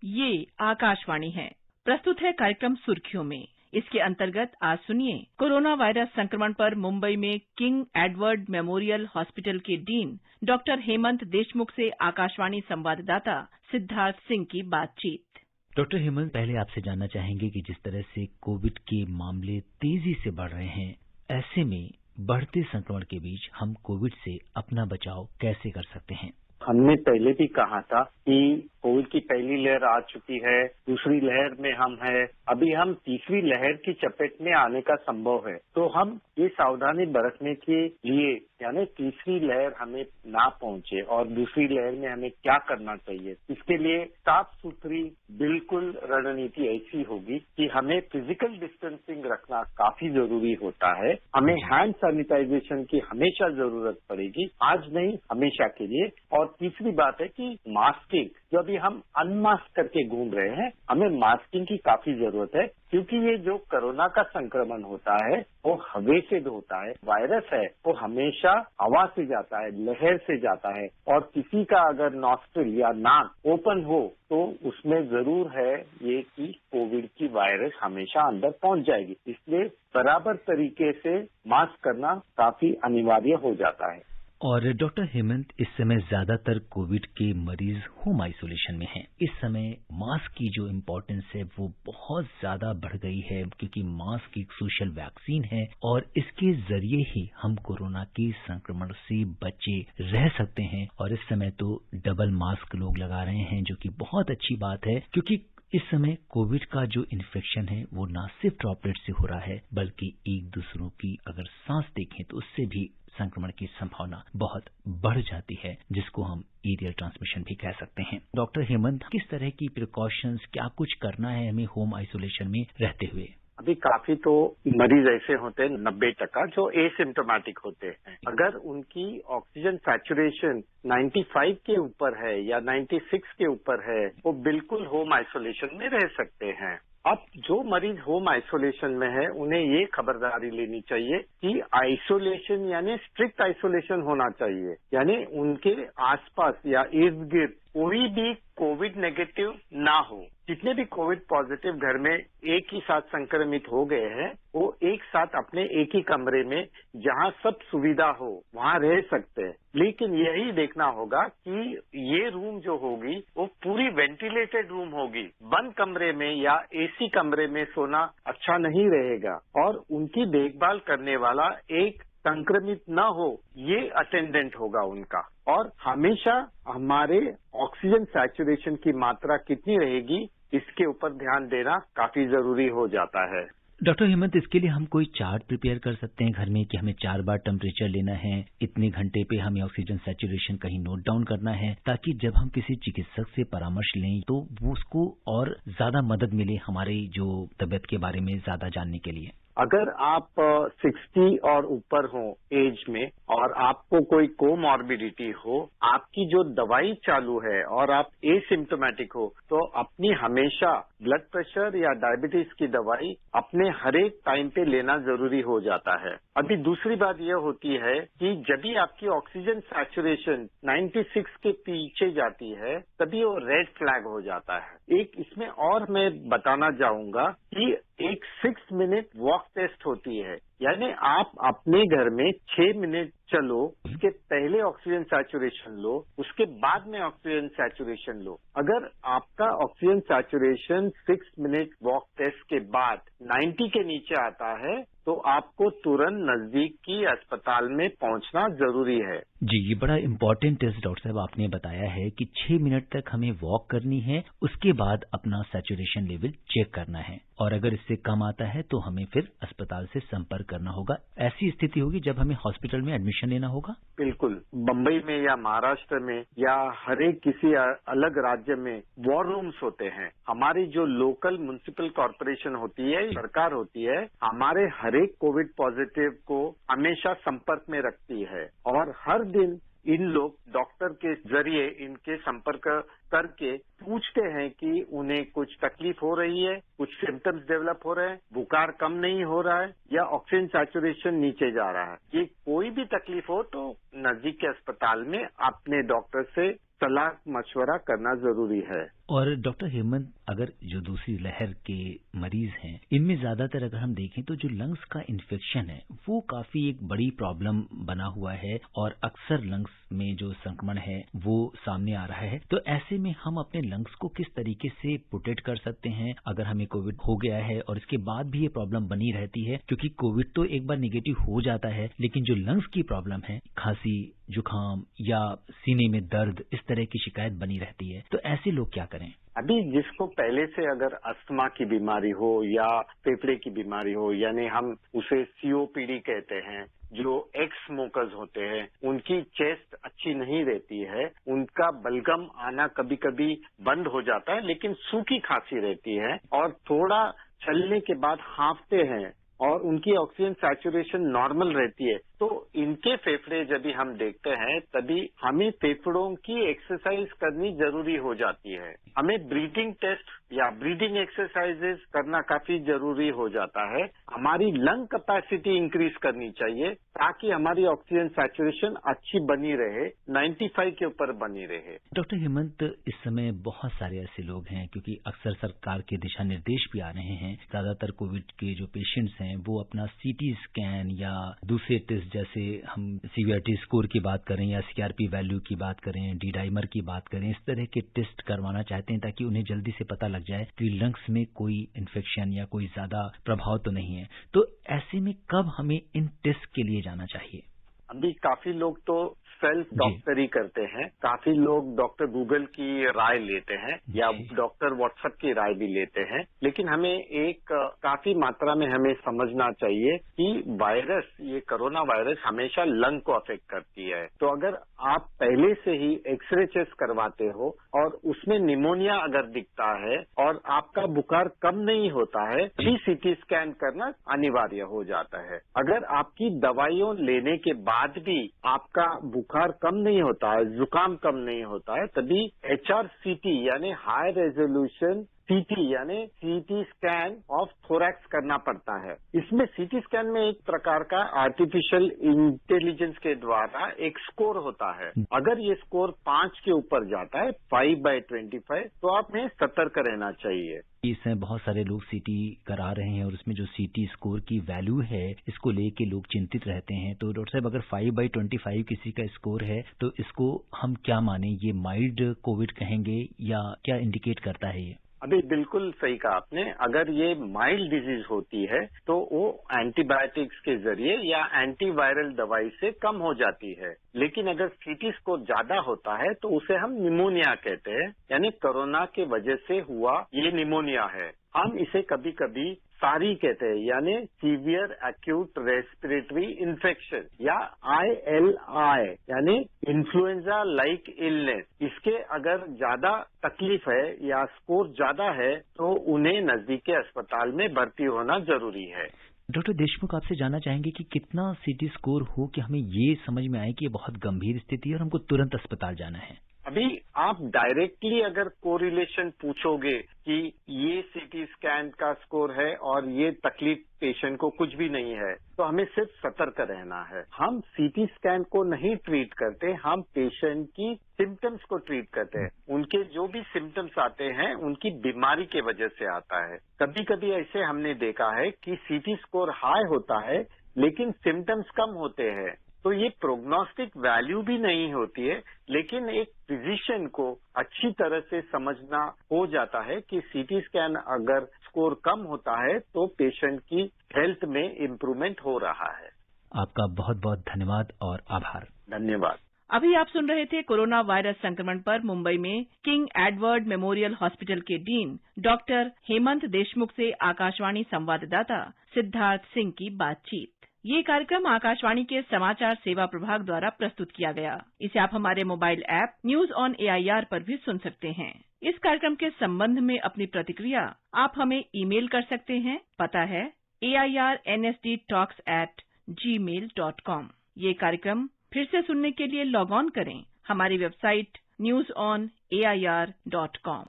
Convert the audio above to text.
ये आकाशवाणी है। प्रस्तुत है कार्यक्रम सुर्खियों में। इसके अंतर्गत आज सुनिए कोरोना वायरस संक्रमण पर मुंबई में किंग एडवर्ड मेमोरियल हॉस्पिटल के डीन डॉक्टर हेमंत देशमुख से आकाशवाणी संवाददाता सिद्धार्थ सिंह की बातचीत। डॉक्टर हेमंत, पहले आपसे जानना चाहेंगे कि जिस तरह से कोविड के मामले तेजी से बढ़ रहे हैं, ऐसे में बढ़ते संक्रमण के बीच हम कोविड से अपना बचाव कैसे कर सकते हैं? हमने पहले भी कहा था कि कोविड की पहली लहर आ चुकी है, दूसरी लहर में हम हैं, अभी हम तीसरी लहर की चपेट में आने का संभव है। तो हम ये सावधानी बरतने के लिए, यानी तीसरी लहर हमें ना पहुंचे और दूसरी लहर में हमें क्या करना चाहिए, इसके लिए साफ सुथरी बिल्कुल रणनीति ऐसी होगी कि हमें फिजिकल डिस्टेंसिंग रखना काफी जरूरी होता है। हमें हैंड सैनिटाइजेशन की हमेशा जरूरत पड़ेगी, आज नहीं हमेशा के लिए। और तीसरी बात है कि मास्किंग, जो अभी हम अनमास्क करके घूम रहे हैं, हमें मास्किंग की काफी जरूरत है, क्योंकि ये जो कोरोना का संक्रमण होता है वो हवा से होता है। वायरस है वो हमेशा हवा से जाता है, लहर से जाता है, और किसी का अगर नॉस्ट्रिल या नाक ओपन हो तो उसमें जरूर है ये कि कोविड की वायरस हमेशा अंदर पहुंच जाएगी। इसलिए बराबर तरीके से मास्क करना काफी अनिवार्य हो जाता है। और डॉक्टर हेमंत, इस समय ज्यादातर कोविड के मरीज होम आइसोलेशन में हैं। इस समय मास्क की जो इम्पोर्टेंस है वो बहुत ज्यादा बढ़ गई है, क्योंकि मास्क एक सोशल वैक्सीन है और इसके जरिए ही हम कोरोना के संक्रमण से बचे रह सकते हैं। और इस समय तो डबल मास्क लोग लगा रहे हैं, जो कि बहुत अच्छी बात है, क्योंकि इस समय कोविड का जो इन्फेक्शन है वो न सिर्फ ड्रॉपलेट से हो रहा है, बल्कि एक दूसरों की अगर सांस देखें तो उससे भी संक्रमण की संभावना बहुत बढ़ जाती है, जिसको हम एरियल ट्रांसमिशन भी कह सकते हैं। डॉक्टर हेमंत, किस तरह की प्रिकॉशंस, क्या कुछ करना है हमें होम आइसोलेशन में रहते हुए? अभी काफी तो मरीज ऐसे होते हैं 90% जो एसिम्टोमेटिक होते हैं। अगर उनकी ऑक्सीजन सैचुरेशन 95 के ऊपर है या 96 के ऊपर है, वो बिल्कुल होम आइसोलेशन में रह सकते हैं। अब जो मरीज होम आइसोलेशन में है उन्हें ये खबरदारी लेनी चाहिए कि आइसोलेशन यानी स्ट्रिक्ट आइसोलेशन होना चाहिए, यानी उनके आसपास या इर्द गिर्द कोई भी कोविड नेगेटिव ना हो। जितने भी कोविड पॉजिटिव घर में एक ही साथ संक्रमित हो गए हैं, वो एक साथ अपने एक ही कमरे में जहां सब सुविधा हो वहां रह सकते हैं। लेकिन यही देखना होगा कि ये रूम जो होगी वो पूरी वेंटिलेटेड रूम होगी। बंद कमरे में या एसी कमरे में सोना अच्छा नहीं रहेगा, और उनकी देखभाल करने वाला एक संक्रमित न हो ये अटेंडेंट होगा उनका। और हमेशा हमारे ऑक्सीजन सैचुरेशन की मात्रा कितनी रहेगी इसके ऊपर ध्यान देना काफी जरूरी हो जाता है। डॉक्टर हेमंत, इसके लिए हम कोई चार्ट प्रिपेयर कर सकते हैं घर में कि हमें 4 बार टेम्परेचर लेना है, इतने घंटे पे हमें ऑक्सीजन सैचुरेशन कहीं नोट डाउन करना है, ताकि जब हम किसी चिकित्सक से परामर्श लें तो वो उसको और ज्यादा मदद मिले हमारी जो तबीयत के बारे में ज्यादा जानने के लिए? अगर आप 60 और ऊपर हो एज में और आपको कोई कोमॉर्बिडिटी हो, आपकी जो दवाई चालू है और आप एसिम्टोमेटिक हो, तो अपनी हमेशा ब्लड प्रेशर या डायबिटीज की दवाई अपने हर एक टाइम पे लेना जरूरी हो जाता है। अभी दूसरी बात यह होती है कि जब भी आपकी ऑक्सीजन सैचुरेशन 96 के पीछे जाती है, तभी वो रेड फ्लैग हो जाता है। एक इसमें और मैं बताना चाहूंगा कि एक 6 मिनट वॉक टेस्ट होती है, यानी आप अपने घर में 6 मिनट चलो, उसके पहले ऑक्सीजन सैचुरेशन लो, उसके बाद में ऑक्सीजन सैचुरेशन लो। अगर आपका oxygen saturation 6 minute walk test के बाद 90 के नीचे आता है तो आपको तुरंत नजदीक की अस्पताल में पहुंचना जरूरी है। जी, ये बड़ा इम्पोर्टेंट टेस्ट डॉक्टर साहब आपने बताया है कि 6 मिनट तक हमें वॉक करनी है, उसके बाद अपना सैचुरेशन लेवल चेक करना है, और अगर इससे कम आता है तो हमें फिर अस्पताल से संपर्क करना होगा। ऐसी स्थिति होगी जब हमें हॉस्पिटल में एडमिशन लेना होगा? बिल्कुल। बम्बई में या महाराष्ट्र में या हर एक किसी अलग राज्य में वॉर रूम्स होते हैं। हमारी जो लोकल म्युनिसिपल कॉर्पोरेशन होती है, सरकार होती है, हमारे हर एक कोविड पॉजिटिव को हमेशा संपर्क में रखती है, और हर दिन इन लोग डॉक्टर के जरिए इनके संपर्क करके पूछते हैं कि उन्हें कुछ तकलीफ हो रही है, कुछ सिम्टम्स डेवलप हो रहे हैं, बुखार कम नहीं हो रहा है या ऑक्सीजन सैचुरेशन नीचे जा रहा है। ये कोई भी तकलीफ हो तो नजदीक के अस्पताल में अपने डॉक्टर से सलाह मशवरा करना जरूरी है। और डॉक्टर हेमंत, अगर जो दूसरी लहर के मरीज हैं, इनमें ज्यादातर अगर हम देखें तो जो लंग्स का इन्फेक्शन है वो काफी एक बड़ी प्रॉब्लम बना हुआ है और अक्सर लंग्स में जो संक्रमण है वो सामने आ रहा है। तो ऐसे में हम अपने लंग्स को किस तरीके से प्रोटेक्ट कर सकते हैं अगर हमें कोविड हो गया है और इसके बाद भी ये प्रॉब्लम बनी रहती है? क्योंकि कोविड तो एक बार नेगेटिव हो जाता है, लेकिन जो लंग्स की प्रॉब्लम है, खांसी, जुकाम या सीने में दर्द, इस तरह की शिकायत बनी रहती है। तो ऐसे लोग क्या करें? अभी जिसको पहले से अगर अस्थमा की बीमारी हो या फेफड़े की बीमारी हो, यानी हम उसे सीओपीडी कहते हैं, जो एक्स स्मोकर्स होते हैं, उनकी चेस्ट अच्छी नहीं रहती है, उनका बलगम आना कभी कभी बंद हो जाता है, लेकिन सूखी खांसी रहती है और थोड़ा चलने के बाद हांफते हैं और उनकी ऑक्सीजन सैचुरेशन नॉर्मल रहती है, तो इनके फेफड़े जब भी हम देखते हैं तभी हमें फेफड़ों की एक्सरसाइज करनी जरूरी हो जाती है। हमें ब्रीदिंग टेस्ट या ब्रीदिंग एक्सरसाइजेस करना काफी जरूरी हो जाता है। हमारी लंग कैपेसिटी इंक्रीज करनी चाहिए ताकि हमारी ऑक्सीजन सैचुरेशन अच्छी बनी रहे, 95 के ऊपर बनी रहे। डॉक्टर हेमंत, इस समय बहुत सारे ऐसे लोग हैं, क्योंकि अक्सर सरकार के दिशा निर्देश भी आ रहे हैं, ज्यादातर कोविड के जो पेशेंट्स हैं वो अपना सीटी स्कैन या दूसरे टेस्ट, जैसे हम सीवीआरटी स्कोर की बात करें या सीआरपी वैल्यू की बात करें, डी डाइमर की बात करें, इस तरह के टेस्ट करवाना चाहते हैं ताकि उन्हें जल्दी से पता लग जाए कि लंग्स में कोई इन्फेक्शन या कोई ज्यादा प्रभाव तो नहीं है। तो ऐसे में कब हमें इन टेस्ट के लिए जाना चाहिए? अभी काफी लोग तो सेल्फ डॉक्टरी करते हैं, काफी लोग डॉक्टर गूगल की राय लेते हैं या डॉक्टर व्हाट्सएप की राय भी लेते हैं, लेकिन हमें एक काफी मात्रा में हमें समझना चाहिए कि वायरस, ये कोरोना वायरस हमेशा लंग को अफेक्ट करती है। तो अगर आप पहले से ही एक्सरे चेस्ट करवाते हो और उसमें निमोनिया अगर दिखता है और आपका बुखार कम नहीं होता है, भी सीटी स्कैन करना अनिवार्य हो जाता है। अगर आपकी दवाइयों लेने के बाद भी आपका बुखार कम नहीं होता है, जुकाम कम नहीं होता है, तभी HRCT यानी हाई रेजोल्यूशन सीटी यानी सीटी स्कैन ऑफ थोरैक्स करना पड़ता है। इसमें सीटी स्कैन में एक प्रकार का आर्टिफिशियल इंटेलिजेंस के द्वारा एक स्कोर होता है। अगर ये स्कोर 5 के ऊपर जाता है, 5/25, तो आपने सतर्क रहना चाहिए। इसमें बहुत सारे लोग सीटी करा रहे हैं और उसमें जो सीटी स्कोर की वैल्यू है, इसको लेके लोग चिंतित रहते हैं। तो डॉक्टर साहब, अगर 5/25 किसी का स्कोर है तो इसको हम क्या माने? ये माइल्ड कोविड कहेंगे या क्या इंडिकेट करता है ये? अभी बिल्कुल सही कहा आपने। अगर ये माइल्ड डिजीज होती है तो वो एंटीबायोटिक्स के जरिए या एंटीवायरल दवाई से कम हो जाती है, लेकिन अगर सीटी स्कोर ज्यादा होता है तो उसे हम निमोनिया कहते हैं, यानी कोरोना के वजह से हुआ ये निमोनिया है। हम इसे कभी कभी सारी कहते हैं, यानी सीवियर एक्यूट रेस्पिरेटरी इन्फेक्शन या ILI यानी इन्फ्लुएंजा लाइक इलनेस। इसके अगर ज्यादा तकलीफ है या स्कोर ज्यादा है तो उन्हें नजदीकी अस्पताल में भर्ती होना जरूरी है। डॉक्टर देशमुख, आपसे जानना चाहेंगे कि कितना सीटी स्कोर हो कि हमें ये समझ में आए कि ये बहुत गंभीर स्थिति है और हमको तुरंत अस्पताल जाना है? अभी आप डायरेक्टली अगर कोरिलेशन पूछोगे कि ये सीटी स्कैन का स्कोर है और ये तकलीफ पेशेंट को कुछ भी नहीं है, तो हमें सिर्फ सतर्क रहना है। हम सीटी स्कैन को नहीं ट्रीट करते, हम पेशेंट की सिम्टम्स को ट्रीट करते हैं। उनके जो भी सिम्टम्स आते हैं उनकी बीमारी के वजह से आता है। कभी कभी ऐसे हमने देखा है कि सीटी स्कोर हाई होता है लेकिन सिम्टम्स कम होते हैं, तो ये प्रोग्नोस्टिक वैल्यू भी नहीं होती है, लेकिन एक फिजिशियन को अच्छी तरह से समझना हो जाता है कि सीटी स्कैन अगर स्कोर कम होता है तो पेशेंट की हेल्थ में इम्प्रूवमेंट हो रहा है। आपका बहुत बहुत धन्यवाद और आभार। धन्यवाद। अभी आप सुन रहे थे कोरोना वायरस संक्रमण पर मुंबई में किंग एडवर्ड मेमोरियल हॉस्पिटल के डीन डॉक्टर हेमंत देशमुख से आकाशवाणी संवाददाता सिद्धार्थ सिंह की बातचीत। ये कार्यक्रम आकाशवाणी के समाचार सेवा प्रभाग द्वारा प्रस्तुत किया गया। इसे आप हमारे mobile app news on AIR पर भी सुन सकते हैं। इस कार्यक्रम के संबंध में अपनी प्रतिक्रिया आप हमें ईमेल कर सकते हैं। पता है airnsdtalks@gmail.com। ये कार्यक्रम फिर से सुनने के लिए लॉग ऑन करें हमारी वेबसाइट newsonair.com।